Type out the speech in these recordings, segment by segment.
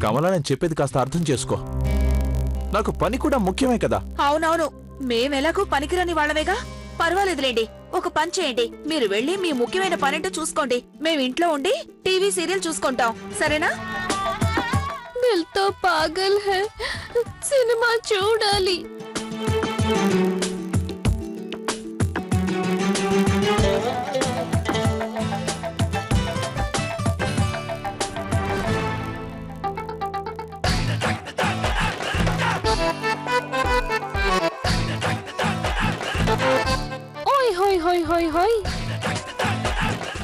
కమలా, నేను చెప్పేది కాస్త అర్థం చేసుకో. నాకు పని కూడా ముఖ్యమే కదా. అవునవును, మేమెలాగూ పనికిరాని వాళ్ళమేగా. పర్వాలేదులేండి, ఒక పని చేయండి. మీరు వెళ్ళి మీ ముఖ్యమైన పనేంటో చూసుకోండి. మేము ఇంట్లో ఉండి టీవీ సీరియల్ చూసుకుంటాం, సరేనా? దిల్ తో పాగల్ హై, సినిమా చూడాలి.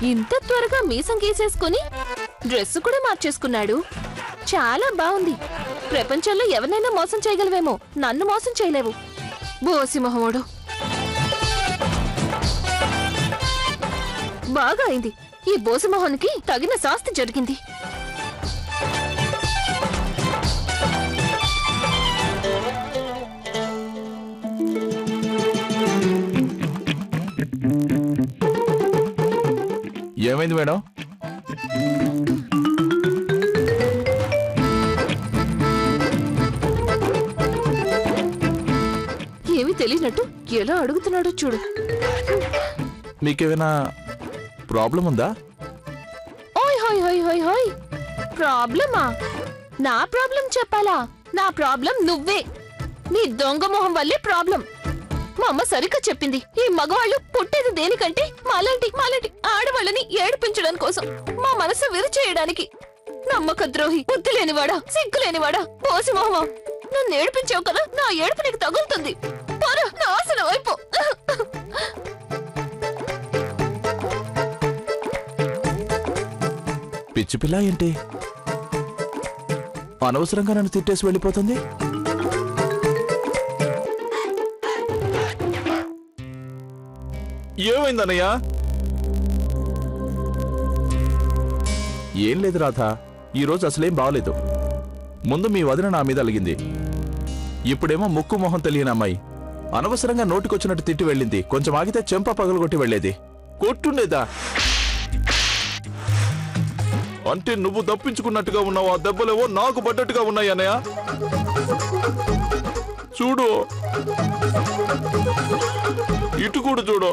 ఇంత త్వరగా మీసం గీసేసుకుని డ్రెస్ కూడా మార్చేసుకున్నాడు. చాలా బాగుంది. ప్రపంచంలో ఎవరినైనా మోసం చేయగలవేమో, నన్ను మోసం చేయలేవు. బోసి మొహముడు. బాగా అయింది. ఈ బోసి మొహానికి తగిన శాస్తి జరిగింది. ఏమైంది మేడం? ఏమీ తెలియనట్టు ఎలా అడుగుతున్నాడో చూడు. మీకేమైనా ప్రాబ్లం ఉందా? ఓయ్ హోయ్ హోయ్ హోయ్ హోయ్, ప్రాబ్లమా? నా ప్రాబ్లం చెప్పాలా? నా ప్రాబ్లం నువ్వే. నీ దొంగ మొహం వల్లే ప్రాబ్లం. మా అమ్మ సరిగ్గా చెప్పింది. ఈ మగవాళ్ళు పుట్టేది దేనికంటే మాలాంటి ఆడవాళ్ళని ఏడిపించడం కోసం, మా మనసు విరిచేయడానికి. నమ్మక ద్రోహి, బుద్ధి లేనివాడా, సిగ్గు లేనివాడా, పోసి మొహమా, నన్ను ఏడిపించావు కదా, నా ఏడుపు నీకు తగులుతుంది. పోరా, నాశనం అయిపో. పిచ్చి పిల్ల ఏంటి అనవసరంగా నన్ను తిట్టేసి వెళ్ళిపోతుంది? ఏమైందన్నయ్యా? ఏం లేదు రాధా, ఈరోజు అసలేం బాగలేదు. ముందు మీ వదిన నా మీద అలిగింది. ఇప్పుడేమో ముక్కు మొహం తెలియని అమ్మాయి అనవసరంగా నోటికొచ్చినట్టు తిట్టి వెళ్ళింది. కొంచెం ఆగితే చెంప పగలగొట్టి వెళ్లేది. కొట్టుండేదా? అంటే నువ్వు దప్పించుకున్నట్టుగా ఉన్నావు, ఆ దెబ్బలేవో నాకు పడ్డట్టుగా ఉన్నాయి అన్నయ్య. చూడు, ఇటు కూడా చూడు.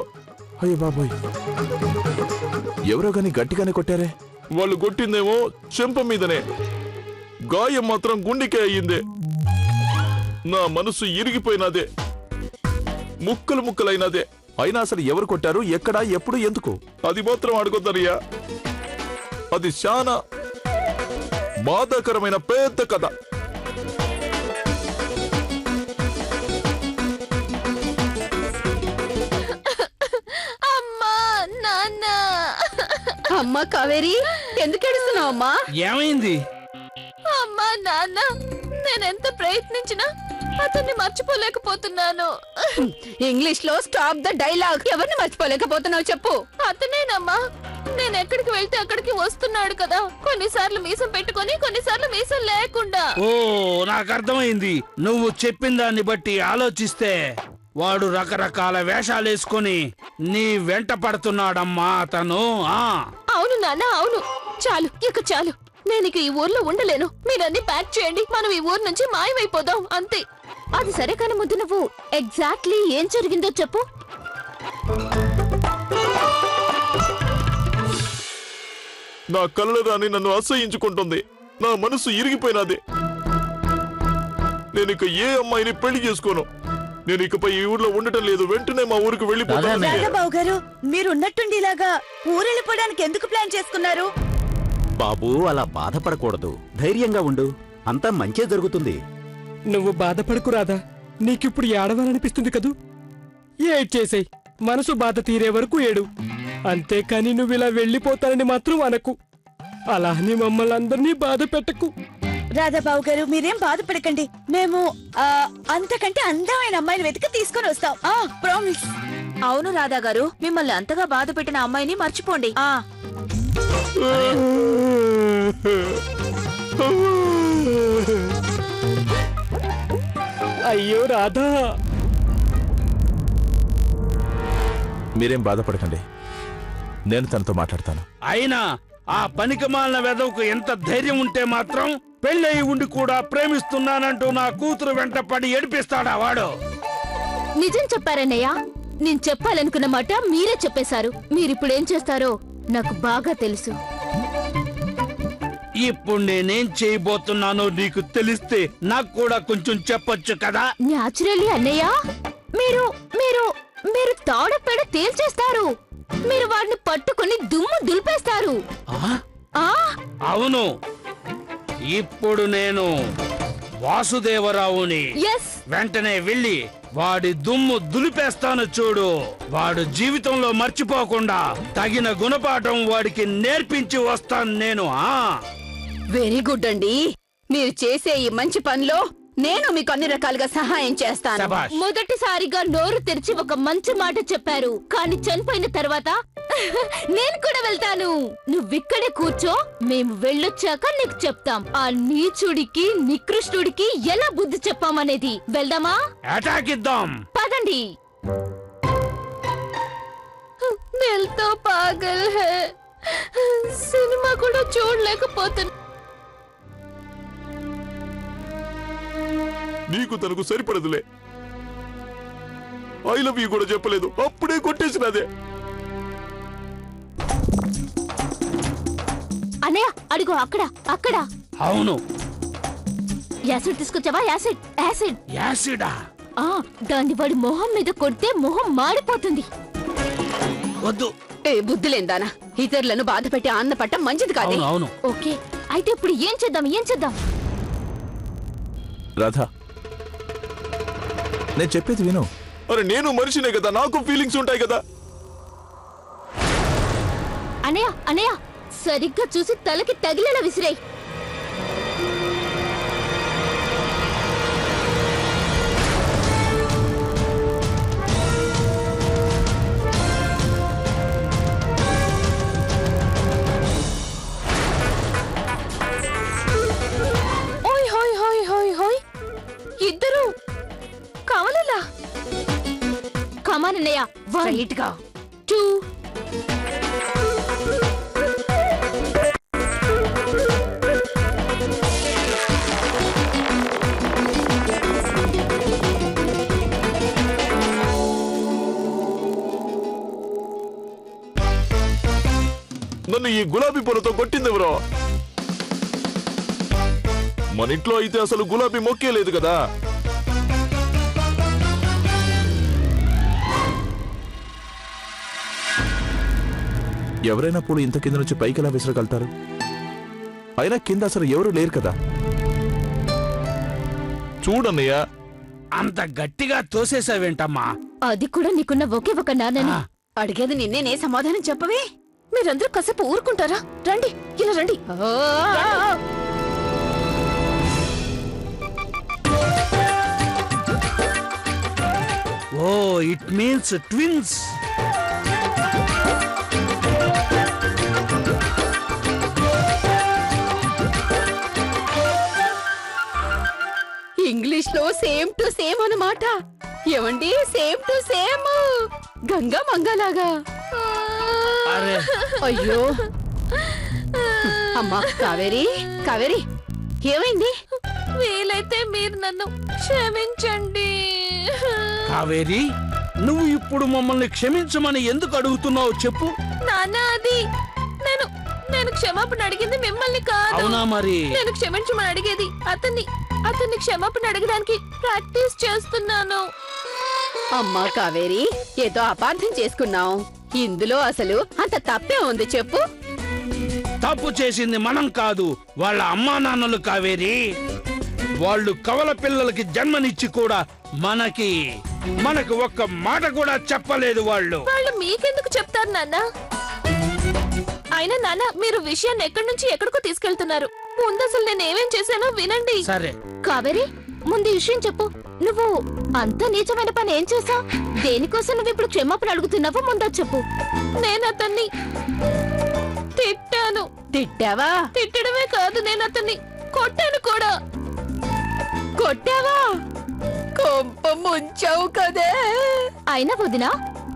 అయ్యో బాబోయ్, ఎవరో గాని గట్టిగానే కొట్టారే. వాళ్ళు కొట్టిందేమో చెంప మీదనే, గాయం మాత్రం గుండెకే అయ్యిందే. నా మనసు ఇరిగిపోయినదే, ముక్కలు ముక్కలైనదే. అయినా అసలు ఎవరు కొట్టారు, ఎక్కడ, ఎప్పుడు, ఎందుకు అది మాత్రం అడుగుతారయ్యా. అది చాలా బాధాకరమైన పెద్ద కథ. అమ్మా, నాన్న. అమ్మా కావేరి, ఎందుకు ఏడుస్తున్నావు అమ్మా? ఏమైంది? అమ్మా, నాన్న, నేనెంత ప్రయత్నించినా అతన్ని మర్చిపోలేకపోతున్నాను. ఇంగ్లీష్ లో స్టాప్ ద డైలాగ్. ఎవరిని మర్చిపోలేకపోతున్నావు చెప్పు. అతనేనమ్మా. నేను ఎక్కడికి వెళ్తే అక్కడికి వస్తున్నాడు కదా. కొన్నిసార్లు మీసం పెట్టుకొని, కొన్నిసార్లు మీసం లేకుండా. ఓ, నాకు అర్థమైంది. నువ్వు చెప్పిన దాన్ని బట్టి ఆలోచిస్తే వాడు రకరకాల వేషాలేసుకొని నీ వెంట పడుతున్నాడమ్మా అతను. అవును నాన్న, అవును. చాలు, ఇక చాలు. నేను ఇక ఈ ఊర్లో ఉండలేను. మీరన్నీ ప్యాక్ చేయండి, మనం ఈ ఊరు నుంచి మాయమైపోదాం, అంతే. అది సరే కానీ ముద్దు, నువ్వు ఎగ్జాక్ట్లీ ఏం జరిగిందో చెప్పు. నా కళ్ళ రాని నన్ను అసహించుకుంటుంది. నా మనసు ఇరిగిపోయినది. నేను ఇక ఏ అమ్మాయిని పెళ్లి చేసుకోను. నేను ఇకపై ఈ ఊర్లో ఉండటం లేదు. వెంటనే మా ఊరికి వెళ్ళిపోతాను. రాధాబాబు గారు, మీరున్నట్టుండి ఇలాగా ఊరెళ్ళిపోవడానికి ఎందుకు ప్లాన్ చేసుకున్నారు? బాబు, అలా బాధపడకూడదు. ధైర్యంగా ఉండు, అంతా మంచే జరుగుతుంది. నువ్వు బాధపడకు రాధా. నీకిప్పుడు ఏడవాలనిపిస్తుంది కదూ, ఏడ్చేసేయ్. మనసు బాధ తీరే వరకు ఏడు. అంతేకాని నువ్విలా వెళ్ళిపోతానని మాత్రం అనకు. అలా అని మమ్మల్ని అందరినీ బాధ పెట్టకు. రాధాబాబు గారు, మీరేం బాధపడకండి. మేము అంతకంటే అందమైన అమ్మాయిని వెతికి తీసుకొని వస్తాం. ప్రామిస్. అవును రాధా గారు, మిమ్మల్ని అంతగా బాధ పెట్టిన అమ్మాయిని మర్చిపోండి. అయ్యో రాధా, మీరేం బాధపడకండి, నేను తనతో మాట్లాడతాను. అయినా ఆ పనికిమాలిన వెదవుకు ఎంత ధైర్యం ఉంటే మాత్రం పెళ్ళయి ఉండి కూడా ప్రేమిస్తున్నానంటూ నా కూతురు వెంట పడి ఏడిపిస్తాడా వాడు? నిజం చెప్పారన్నయ్య. నేను చెప్పాలనుకున్న మాట మీరే చెప్పేశారు. మీరిప్పుడేం చేస్తారో నాకు బాగా తెలుసు. ఇప్పుడు నేనేం చేయబోతున్నానో నీకు తెలిస్తే నాకు కూడా కొంచెం చెప్పొచ్చు కదా. న్యాచురల్లీ అన్నయ్య, మీరు మీరు మీరు తాడపేడ తేల్చేస్తారు. మీరు వాడిని పట్టుకుని దుమ్ము దులిపేస్తారు. ఆ అవును, ఇప్పుడు నేను వాసుదేవరావుని ఎస్ వెంటనే వెళ్ళి వాడి దుమ్ము దులిపేస్తాను చూడు. వాడు జీవితంలో మర్చిపోకుండా తగిన గుణపాఠం వాడికి నేర్పించి వస్తాను నేను. వెరీ గుడ్ అండి. మీరు చేసే ఈ మంచి పనిలో నేను మీకు అన్ని రకాలుగా సహాయం చేస్తాను. శభాష్. మొదటిసారిగా నోరు తెరిచి ఒక మంచి మాట చెప్పారు. కానీ చనిపోయిన తర్వాత నేను కూడా వెళ్తాను. నువ్విక్కడే కూర్చో, మేము వెళ్ళొచ్చాక నీకు చెప్తాం ఆ నీచుడికి నికృష్టుడికి ఎలా బుద్ధి చెప్పామనేది. వెళ్దామా? అటాక్ ఇద్దాం. పదండి. దిల్తో పాగల్ హై. సినిమా కూడా చూడలేకపోతున్నా. నీకు తనకు సరిపడదులే. ఐ లవ్ యూ కూడా చెప్పలేదు, అప్పుడే కొట్టేసినదే. అన్నయ్య అడుగు, అక్కడ అక్కడ. అవును, యాసిడ్ తీసుకొచ్చావా? యాసిడ్ యాసిడ్ యాసిడా? దాన్ని వాడి మొహం మీద కొడితే మొహం మాడిపోతుంది. వద్దు. ఏ బుద్ధిలేందానా, ఇతరులను బాధ పెట్టి ఆనందపడటం మంచిది కాదు. అవును అవును. ఓకే, అయితే ఇప్పుడు ఏం చేద్దాం? రాధా, నేను చెప్పేది విను. అరే నేను మనిషినే కదా, నాకు ఫీలింగ్స్ ఉంటాయి కదా. అన్నయ్య సరిగ్గా చూసి తలకి తగిలేలా విసిరేయ్. ఓయ్ హోయ్ హోయ్ హోయ్ హోయ్, ఇద్దరు కావాలలా. కమానన్నయ్య, 1 2 నన్ను ఈ గులాబీ పూలతో కొట్టిందెవరో? మన ఇంట్లో అయితే అసలు గులాబీ మొక్కే లేదు కదా. ఎవరైనా పూలు ఇంత కింద నుంచి పైకి ఎలా విసరగలుగుతారు? అయినా కింద అసలు ఎవరు లేరు కదా. చూడన్నయ్య, అంత గట్టిగా తోసేసావేంటమ్మా? అది కూడా నీకున్న ఒకే ఒక నాన్నని. అడిగేది నిన్నేనే, సమాధానం చెప్పవే. మీరందరూ కాసేపు ఊరుకుంటారా? రండి, ఇలా రండి. ఓ, ఇట్ మీన్స్ ట్విన్స్. ఇంగ్లీష్ లో సేమ్ టు సేమ్ అన్నమాట. ఏమండి, సేమ్ టు సేమ్, గంగా మంగలాగా. అరే అయ్యో అమ్మా, కావేరి కావేరి, ఏమైంది? వీలైతే మీరు నన్ను క్షమించండి. కావేరి, నువ్వు ఇప్పుడు మమ్మల్ని క్షమించమని ఎందుకు అడుగుతున్నావు చెప్పు. నాన్న, అది నేను క్షమాపణ అడిగింది మిమ్మల్ని కాదు. అవునా మరి? నేను క్షమించమని అడిగేది అతన్ని క్షమాపణ అడగడానికి ప్రాక్టీస్ చేస్తున్నాను. అమ్మా కావేరి, ఏదో అపార్థం చేసుకున్నావు. ఇందులో అసలు అంత తప్పే ఉంది చెప్పు. తప్పు చేసింది మనం కాదు, వాళ్ళ అమ్మా నాన్నలు. కావేరి, వాళ్ళు కవల పిల్లలకి జన్మనిచ్చి కూడా మనకు ఒక్క మాట కూడా చెప్పలేదు. వాళ్ళు మీకెందుకు చెప్తారు నాన్న? అయినా నాన్న, మీరు విషయాన్ని ఎక్కడి నుంచి ఎక్కడికో తీసుకెళ్తున్నారు. ముందు అసలు నేను ఏమేం చేశానో వినండి. సరే కావేరి, ముందు ఈ విషయం చెప్పు. నువ్వు అంత నీచమైన పని ఏం చేశావు? దేనికోసం నువ్వు ఇప్పుడు క్షమాపణ అడుగుతున్నావో ముందు చెప్పు. నేను అతన్ని తిట్టాను. తిట్టావా? తిట్టడమే కాదు, నేను అతన్ని కొట్టాను కూడా. కొట్టావా? కొంప ముంచావు కదే. అయినా వదినా,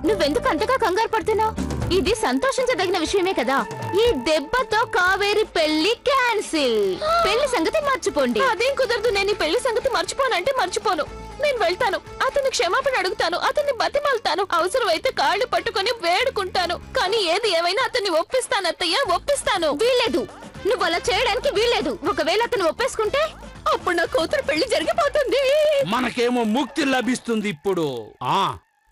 నువ్వెందుకు అంతగా కంగారు పడుతున్నావు? ఇది సంతోషించదగిన విషయమే కదా. ఈ దెబ్బతో కావేరి పెళ్లి క్యాన్సిల్. పెళ్లి సంగతి మర్చిపోండి. అదేం కుదరదు. నేను ఈ పెళ్లి సంగతి మర్చిపోనంటే మర్చిపోను. నేను వెళ్తాను, అతన్ని క్షమాపణ అడుగుతాను, అతన్ని బతిమాలుతాను, అవసరమైతే కాళ్ళు పట్టుకొని వేడుకుంటాను. కానీ ఏది ఏమైనా అతన్ని ఒప్పిస్తాను అత్తయ్య, ఒప్పిస్తాను. వీల్లేదు, నువ్వు అలా చేయడానికి వీల్లేదు. ఒకవేళ అతను ఒప్పేసుకుంటే అప్పుడు నా కూతురు పెళ్లి జరిగిపోతుంది. మనకేమో ముక్తి లభిస్తుంది ఇప్పుడు.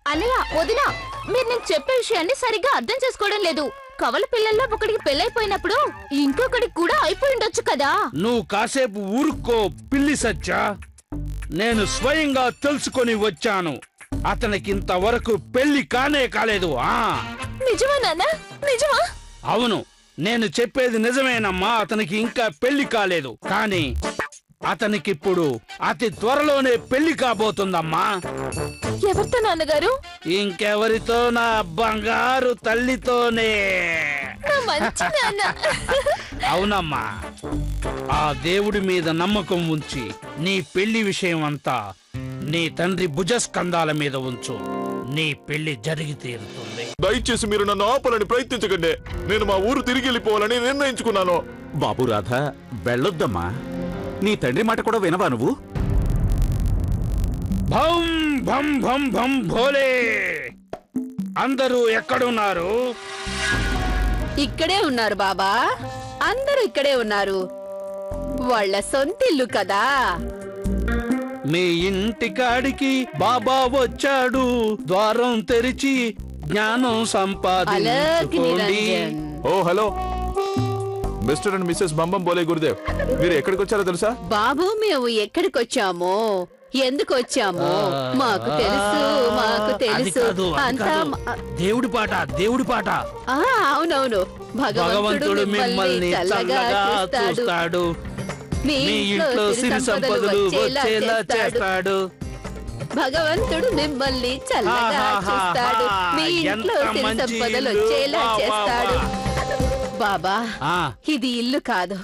అన్నయ్య, వదినా, మీరు నేను చెప్పే విషయాన్ని సరిగ్గా అర్థం చేసుకోవడం లేదు. కవల పిల్లల్లో ఒకడికి పెళ్ళైపోయినప్పుడు ఇంకొకడికి కూడా అయిపోయిండొచ్చు కదా. నువ్వు కాసేపు ఊరుకో పిల్లి సచ్చా. నేను స్వయంగా తెలుసుకొని వచ్చాను. అతనికి ఇంతవరకు పెళ్లి కానే కాలేదు. నిజమా నాన్న? నిజమా? అవును, నేను చెప్పేది నిజమేనమ్మా. అతనికి ఇంకా పెళ్లి కాలేదు, కానీ అతనికిప్పుడు అతి త్వరలోనే పెళ్లి కాబోతుందమ్మా. ఎవరితో నాన్నగారు? ఇంకెవరితో? నా బంగారు తల్లితోనే. నా మంచి నాన్న. అవునమ్మా, ఆ దేవుడి మీద నమ్మకం ఉంచి నీ పెళ్లి విషయం అంతా నీ తండ్రి భుజస్కంధాల మీద ఉంచు. నీ పెళ్లి జరిగి తీరుతుంది. దయచేసి మీరు నన్ను ఆపాలని ప్రయత్నించకండి. నేను మా ఊరు తిరిగి వెళ్ళిపోవాలని నిర్ణయించుకున్నాను. బాబు రాధ, వెళ్ళొద్దమ్మా. నీ తండ్రి మాట కూడా వినవా నువ్వు? భం భం భం భం భోలే. అందరూ ఎక్కడున్నారు? ఇక్కడే ఉన్నారు బాబా. అందరూ ఇక్కడే ఉన్నారు. వాళ్ళ సొంతిల్లు కదా. మీ ఇంటికాడికి బాబా వచ్చాడు. ద్వారం తెరిచి జ్ఞానం అలాగే సంపాదించుకోండి. నిరంజన్. ఓ హలో మిస్టర్ అండ్ మిస్సెస్ బంబం బోలే గురుదేవ్, మీరు ఎక్కడికి వచ్చారో తెలుసా? బాబు, మేము ఎక్కడికొచ్చామో, ఎందుకు వచ్చామో మాకు తెలుసు, మాకు అది తెలుసు. కాదు, అది అంతా కాదు. దేవుడి పాట, దేవుడి పాట. అవునవును. భగవంతుడు మిమ్మల్ని చల్లగా చూస్తాడు. మీ ఇంట్లో సిరి సంపదలు వచ్చేలా చేస్తాడు. భగవంతుడు మిమ్మల్ని చల్లగా చూస్తాడు. మీ ఇంట్లో సిరి సంపదలు వచ్చేలా చేస్తాడు. బాబా, ఇది ఇల్లు కాదు,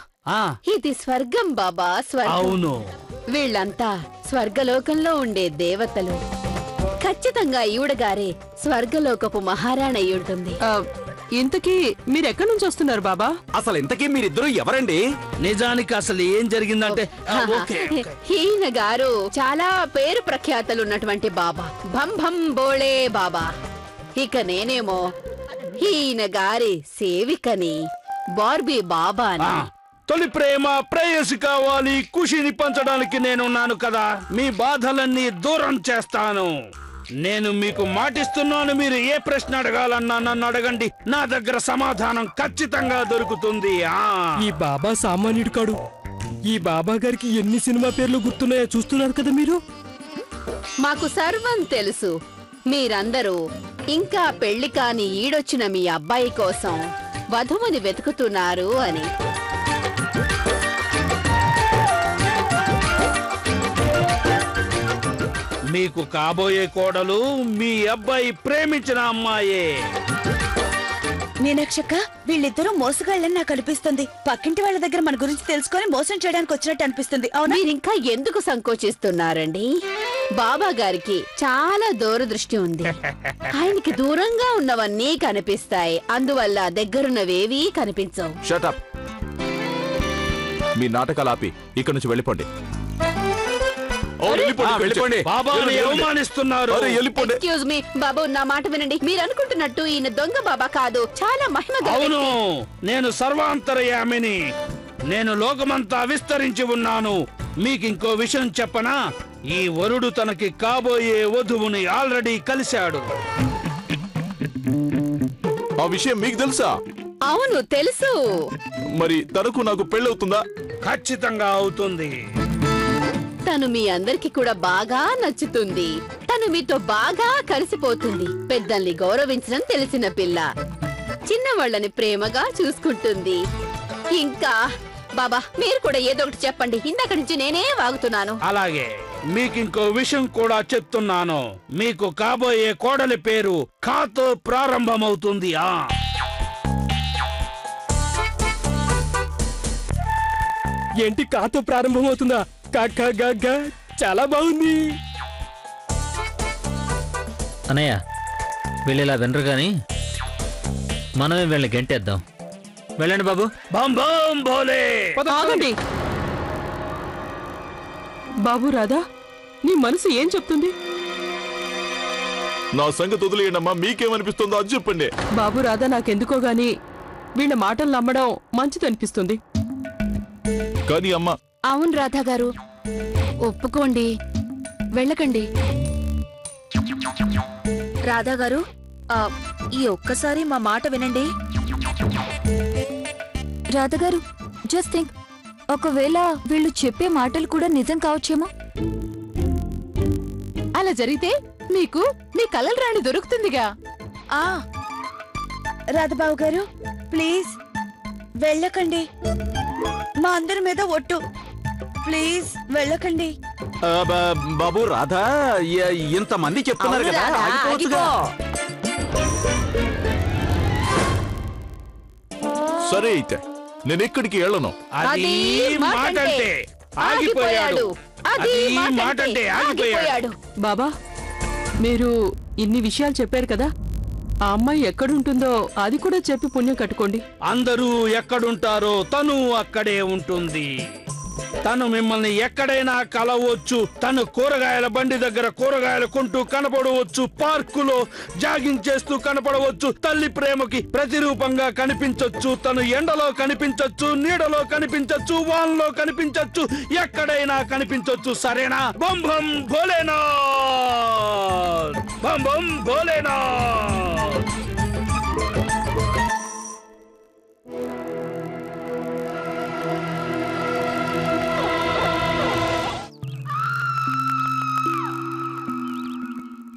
ఇది స్వర్గం బాబా, స్వర్గం. అవును, వీళ్ళంతా స్వర్గలోకంలో ఉండే దేవతలు. ఖచ్చితంగా ఈవిడగారే స్వర్గలోకపు మహారాణి అయి ఉంటుంది. ఇంతకీ మీరెక్కడి నుంచి వస్తున్నారు బాబా? అసలు ఇంతకీ మీరిద్దరూ ఎవరండి? నిజానికి అసలు ఏం జరిగిందంటే ఈయన గారు చాలా పేరు ప్రఖ్యాతలు ఉన్నటువంటి బాబా, భం భం బోళే బాబా. ఇక నేనేమో ఈయన గారి సేవికని, బార్బీ బాబా అని. తొలి ప్రేమ ప్రేయసి కావాలి, ఖుషిని పంచడానికి నేనున్నాను కదా. మీ బాధలన్నీ దూరం చేస్తాను. నేను మీకు మాటిస్తున్నాను. మీరు ఏ ప్రశ్న అడగాలన్నా నన్ను అడగండి. నా దగ్గర సమాధానం ఖచ్చితంగా దొరుకుతుంది. ఈ బాబా సామాన్యుడు కాడు. ఈ బాబా గారికి ఎన్ని సినిమా పేర్లు గుర్తున్నాయో చూస్తున్నారు కదా మీరు. మాకు సర్వం తెలుసు. మీరందరూ ఇంకా పెళ్లి కాని ఈడొచ్చిన మీ అబ్బాయి కోసం వధువుని వెతుకుతున్నారు అని. మీకు కాబోయే కోడలు మీ అబ్బాయి ప్రేమించిన అమ్మాయే. మీనాక్షక్క, వీళ్ళిద్దరూ మోసగాళ్ళని నాకు అనిపిస్తుంది. పక్కింటి వాళ్ళ దగ్గర మన గురించి తెలుసుకొని మోసం చేయడానికి వచ్చినట్టు అనిపిస్తుంది. అవునా? మీరింకా ఎందుకు సంకోచిస్తున్నారండి? బాబా గారికి చాలా దూరదృష్టి ఉంది. ఆయనకి దూరంగా ఉన్నవన్నీ కనిపిస్తాయి, అందువల్ల దగ్గరున్నవేవీ కనిపించవు. షటప్. మీ నాటకాలు ఆపి ఇక్కడి నుంచి వెళ్ళిపోండి. వెళ్ళిపోండి. బాబాని అవమానిస్తున్నారు. వెళ్ళిపోండి. ఎక్స్క్యూజ్ మీ బాబు, నా మాట వినండి. మీరు అనుకుంటున్నట్టు ఈయన దొంగ బాబా కాదు, చాలా మహిమ గల అవును, వ్యక్తి. నేను సర్వాంతర్యామిని. నేను లోకమంతా విస్తరించి ఉన్నాను. మీకింకో విషయం చెప్పనా? ఈ వరుడు తనకి కాబోయే వధువుని ఆల్రెడీ కలిశాడు. ఆ విషయం మీకు తెలుసా? అవును, తెలుసు. మరి తనకు నాకు పెళ్ళవుతుందా? ఖచ్చితంగా అవుతుంది. తను మీ అందరికి కూడా బాగా నచ్చుతుంది. తను మీతో బాగా కలిసిపోతుంది. పెద్దల్ని గౌరవించడం తెలిసిన పిల్ల, చిన్నవాళ్ళని ప్రేమగా చూసుకుంటుంది. ఇంకా బాబా, మీరు కూడా ఏదో ఒకటి చెప్పండి. ఇందాక నుంచి నేనే వాగుతున్నాను. అలాగే మీకింకో విషయం కూడా చెప్తున్నాను. మీకు కాబోయే కోడలి పేరు ఖాతో ప్రారంభమవుతుంది. ఏంటి కాతో ప్రారంభమవుతుందా? కాకా చాలా బాగుంది. అన్నయ్య, వీళ్ళిలా వినరు గాని మనమే వీళ్ళని గంటేద్దాం. వెళ్ళండి బాబు. బం బం భోలే. ఆగండి బాబు. రాధా, నీ మనసు ఏం చెప్తుంది? నా సంగతి వదిలేయండమ్మా, మీకేమనిపిస్తుందో అది చెప్పండి. బాబు రాధా, నాకెందుకో గాని వీళ్ళ మాటలు నమ్మడం మంచిదనిపిస్తుంది. కానీ అమ్మా. అవును రాధా గారు, ఒప్పుకోండి, వెళ్ళకండి. రాధా గారు, ఈ ఒక్కసారి మా మాట వినండి. రాధగారు, జస్ట్ థింక్, ఒకవేళ వీళ్ళు చెప్పే మాటలు కూడా నిజం కావచ్చేమో. అలా జరిగితే మీకు మీ కలలు రాణి దొరుకుతుందిగా. రాధబాబు గారు, ప్లీజ్ వెళ్ళకండి. మా అందరి మీద ఒట్టు, ప్లీజ్ వెళ్ళకండి. బాబు రాధా, ఇంతమంది చెప్తున్నారు కదా, ఆగిపోవచ్చుగా. సరే అయితే నేను ఎక్కడికి వెళ్ళను. అది మాటంటే ఆగిపోయాడు. అది మాటంటే ఆగిపోయాడు. బాబా, మీరు ఇన్ని విషయాలు చెప్పారు కదా, ఆ అమ్మాయి ఎక్కడుంటుందో అది కూడా చెప్పి పుణ్యం కట్టుకోండి. అందరూ ఎక్కడుంటారో తను అక్కడే ఉంటుంది. తను మిమ్మల్ని ఎక్కడైనా కలవచ్చు. తను కూరగాయల బండి దగ్గర కూరగాయలు కొంటూ కనపడవచ్చు. పార్కులో జాగింగ్ చేస్తూ కనపడవచ్చు. తల్లి ప్రేమకి ప్రతిరూపంగా కనిపించొచ్చు. తను ఎండలో కనిపించొచ్చు, నీడలో కనిపించొచ్చు, వాన్లో కనిపించొచ్చు, ఎక్కడైనా కనిపించొచ్చు. సరేనా? బం బం భోలేనాథ్, బం బం భోలేనాథ్.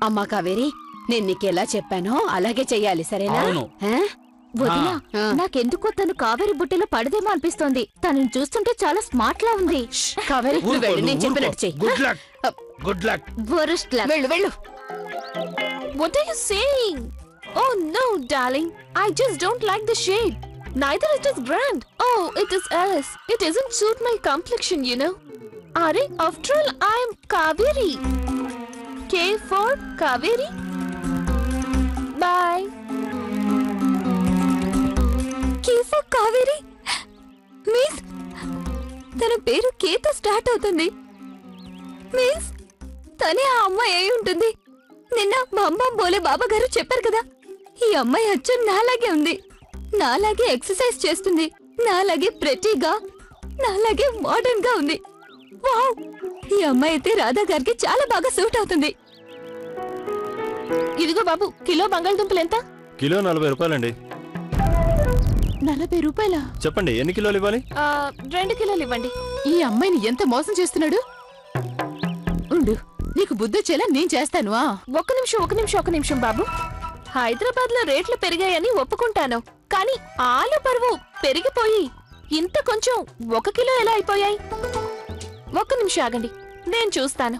అమ్మా కావేరి, నేను నీకెలా చెప్పానో అలాగే చెయ్యాలి, సరేనా? వదినా, నాకెందుకో తను కావేరి బుట్టలో పడదేమో అనిపిస్తోంది. తనని చూస్తుంటే చాలా స్మార్ట్ లా ఉంది. కావేరి, నువ్వు వెళ్ళు, నేను చెప్పినట్టు చెయ్యి. Good luck, good luck. Worst luck. వెళ్ళు వెళ్ళు. What are you saying? Oh no, darling. I just don't like the shade. Neither it is grand. Oh, it is else. It doesn't suit my complexion, you know. Are, after all, I am Kaveri. K for Kaveri. Bye. K for Kaveri? Miss, తన పేరు కేతో start అవుతుంది. Miss, తనే ఆ అమ్మాయి అయి ఉంటుంది. నిన్న బంబం బోలే బాబా గారు చెప్పారు కదా, ఈ అమ్మాయి అచ్చం నాలాగే ఉంది. నాలాగే ఎక్సర్సైజ్ చేస్తుంది, నాలాగే ప్రెటీగా, నాలాగే మోడర్న్ గా ఉంది. వావ్, ఈ అమ్మాయి అయితే రాధా గారికి చాలా బాగా సూట్ అవుతుంది. ఇదిగో బాబు, కిలో బంగాళదుంపలు ఎంత? కిలో 40 రూపాయలండి. 40 రూపాయలా? చెప్పండి, ఎన్ని కిలోలు ఇవ్వాలి? 2 కిలోలు ఇవ్వండి. ఈ అమ్మాయిని ఎంత మోసం చేస్తున్నాడు. ఉండు, నీకు బుద్ధొచ్చేలా నేను చేస్తాను. ఒక్క నిమిషం బాబు. హైదరాబాద్ లో రేట్లు పెరిగాయని ఒప్పుకుంటాను, కానీ ఆలు బరువు పెరిగిపోయి ఇంత కొంచెం 1 కిలో ఎలా అయిపోయాయి? ఒక్క నిమిషం ఆగండి, నేను చూస్తాను.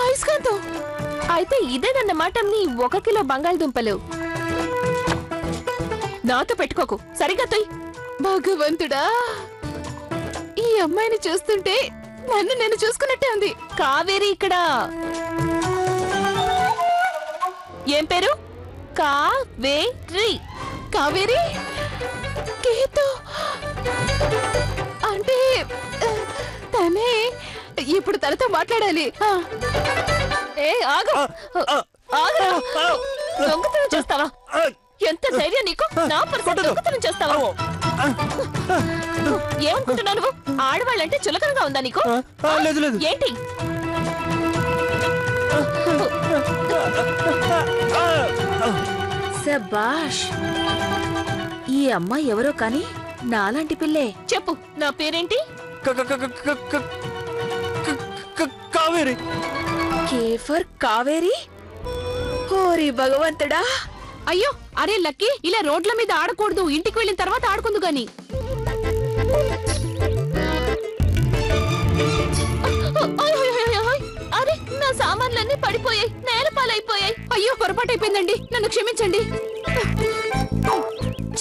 అయస్కాంతం, అయితే ఇదేనన్నమాట నీ 1 కిలో బంగాళదుంపలు. నాతో పెట్టుకోకు, సరిగ్గా తొయ్. భగవంతుడా, ఈ అమ్మాయిని చూస్తుంటే నన్ను నేను చూసుకున్నట్టే ఉంది. కావేరి ఇక్కడ. ఏం పేరు? కావేరి. కావేరి కేతో అంటే తనే. ఇప్పుడు తనతో మాట్లాడాలి. ఏ ఆగు, ఆగు. దొంగతనం చేస్తావా? ఎంత ధైర్యం నీకు? నా పర్సన్ దొంగతనం చేస్తావా? ఏమనుకుంటున్నావు నువ్వు? ఆడవాళ్ళంటే చులకనగా ఉందా నీకు? ఏంటి? శభాష్, ఈ అమ్మాయి ఎవరో కానీ నాలాంటి పిల్లే. చెప్పు, నా పేరేంటి? కావేరి. K for Kaveri. ఓరి భగవంతుడా. అయ్యో, అరే లక్కీ, ఇలా రోడ్ల మీద ఆడకూడదు. ఇంటికి వెళ్ళిన తర్వాత ఆడుకుందు గాని. అరే, నా సామాన్లన్నీ పడిపోయాయి, నేలపాలైపోయాయి. అయ్యో, పొరపాటు అయిపోయిందండి, నన్ను క్షమించండి.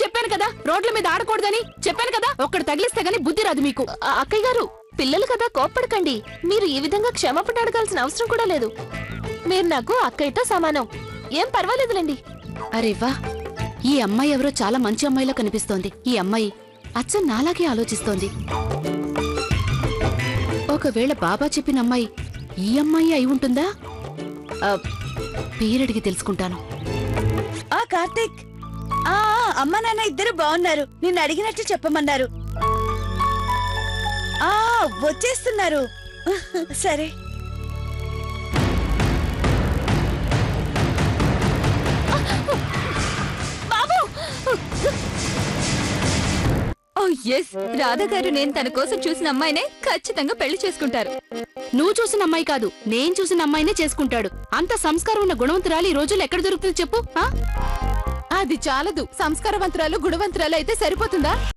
చెప్పాను కదా, రోడ్ల మీద ఆడకూడదని చెప్పాను కదా. ఒక్కడు తగిలిస్తే గానీ బుద్ధి రాదు మీకు. అక్కయ్య గారు, పిల్లలు కదా కోప్పడకండి. మీరు ఈ విధంగా క్షమాపణ అడగాల్సిన అవసరం కూడా లేదు. మీరు నాకు అక్కయ్యతో సమానం. ఏం పర్వాలేదులేండి. అరే వా, ఈ అమ్మాయి ఎవరో చాలా మంచి అమ్మాయిలా కనిపిస్తోంది. ఈ అమ్మాయి అచ్చం నాలాగే ఆలోచిస్తోంది. ఒకవేళ బాబా చెప్పిన అమ్మాయి ఈ అమ్మాయి అయి ఉంటుందా? పేరడిగి తెలుసుకుంటాను. కార్తీక్, అమ్మ నాన్న ఇద్దరు బాగున్నారు. నిన్ను అడిగినట్టు చెప్పమన్నారు. వచ్చేస్తున్నారు. సరే. ఎస్, రాధా గారు నేను తన కోసం చూసిన అమ్మాయినే ఖచ్చితంగా పెళ్లి చేసుకుంటారు. నువ్వు చూసిన అమ్మాయి కాదు, నేను చూసిన అమ్మాయినే చేసుకుంటాడు. అంత సంస్కారం ఉన్న గుణవంతురాలు ఈ రోజుల్లో ఎక్కడ దొరుకుతుంది చెప్పు? అది చాలదు. సంస్కారవంతురాలు గుణవంతురాలు అయితే సరిపోతుందా?